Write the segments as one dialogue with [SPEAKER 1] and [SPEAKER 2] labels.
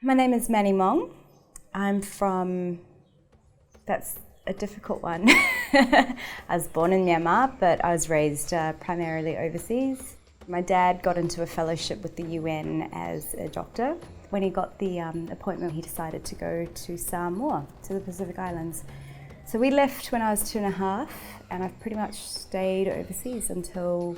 [SPEAKER 1] My name is Manny Mong. I'm from, that's a difficult one. I was born in Myanmar, but I was raised primarily overseas. My dad got into a fellowship with the UN as a doctor. When he got the appointment, he decided to go to Samoa, to the Pacific Islands. So we left when I was 2.5, and I've pretty much stayed overseas until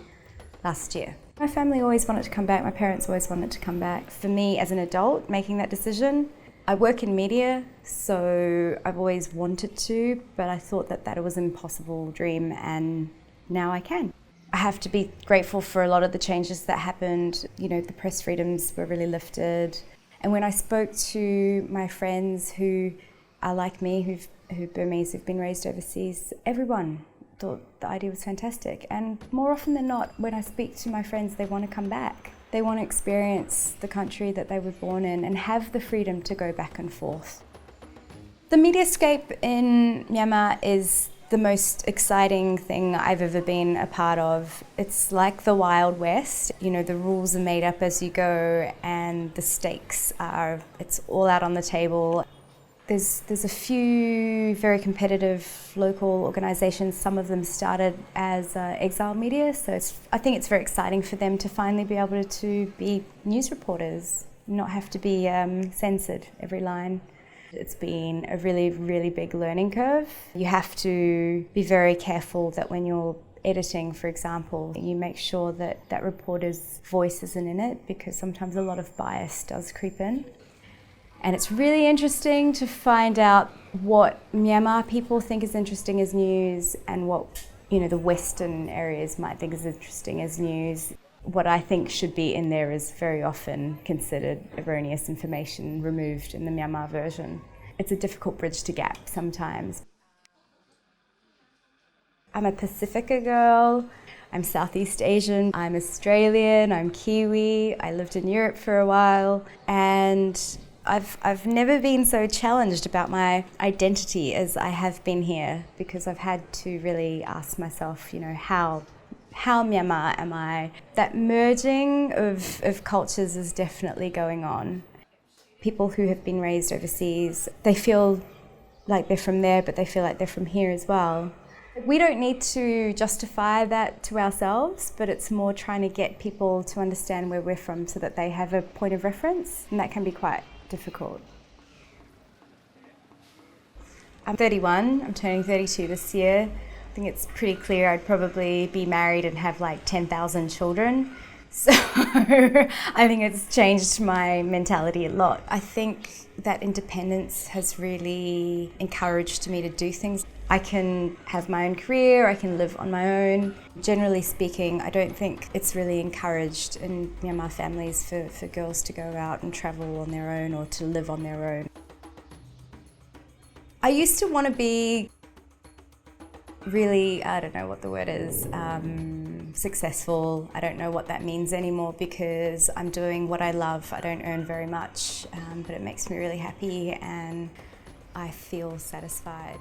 [SPEAKER 1] last year. My family always wanted to come back, my parents always wanted to come back. For me as an adult, making that decision, I work in media, so I've always wanted to, but I thought that was an impossible dream, and now I can. I have to be grateful for a lot of the changes that happened. You know, the press freedoms were really lifted. And when I spoke to my friends who are like me, who Burmese, who've been raised overseas, everyone thought the idea was fantastic. And more often than not, when I speak to my friends, they want to come back. They want to experience the country that they were born in and have the freedom to go back and forth. The mediascape in Myanmar is the most exciting thing I've ever been a part of. It's like the Wild West. You know, the rules are made up as you go and the stakes it's all out on the table. There's a few very competitive local organisations. Some of them started as exile media, so I think it's very exciting for them to finally be able to be news reporters, not have to be censored every line. It's been a really, really big learning curve. You have to be very careful that when you're editing, for example, you make sure that that reporter's voice isn't in it, because sometimes a lot of bias does creep in. And it's really interesting to find out what Myanmar people think is interesting as news and what, you know, the Western areas might think is interesting as news. What I think should be in there is very often considered erroneous information removed in the Myanmar version. It's a difficult bridge to gap sometimes. I'm a Pacifica girl. I'm Southeast Asian. I'm Australian. I'm Kiwi. I lived in Europe for a while, and I've never been so challenged about my identity as I have been here, because I've had to really ask myself, you know, how Myanmar am I? That merging of cultures is definitely going on. People who have been raised overseas, they feel like they're from there, but they feel like they're from here as well. We don't need to justify that to ourselves, but it's more trying to get people to understand where we're from so that they have a point of reference, and that can be quite difficult. I'm 31, I'm turning 32 this year. I think it's pretty clear I'd probably be married and have like 10,000 children. So I think it's changed my mentality a lot. I think that independence has really encouraged me to do things. I can have my own career, I can live on my own. Generally speaking, I don't think it's really encouraged in Myanmar families for girls to go out and travel on their own or to live on their own. I used to want to be really, I don't know what the word is, successful. I don't know what that means anymore, because I'm doing what I love. I don't earn very much, but it makes me really happy and I feel satisfied.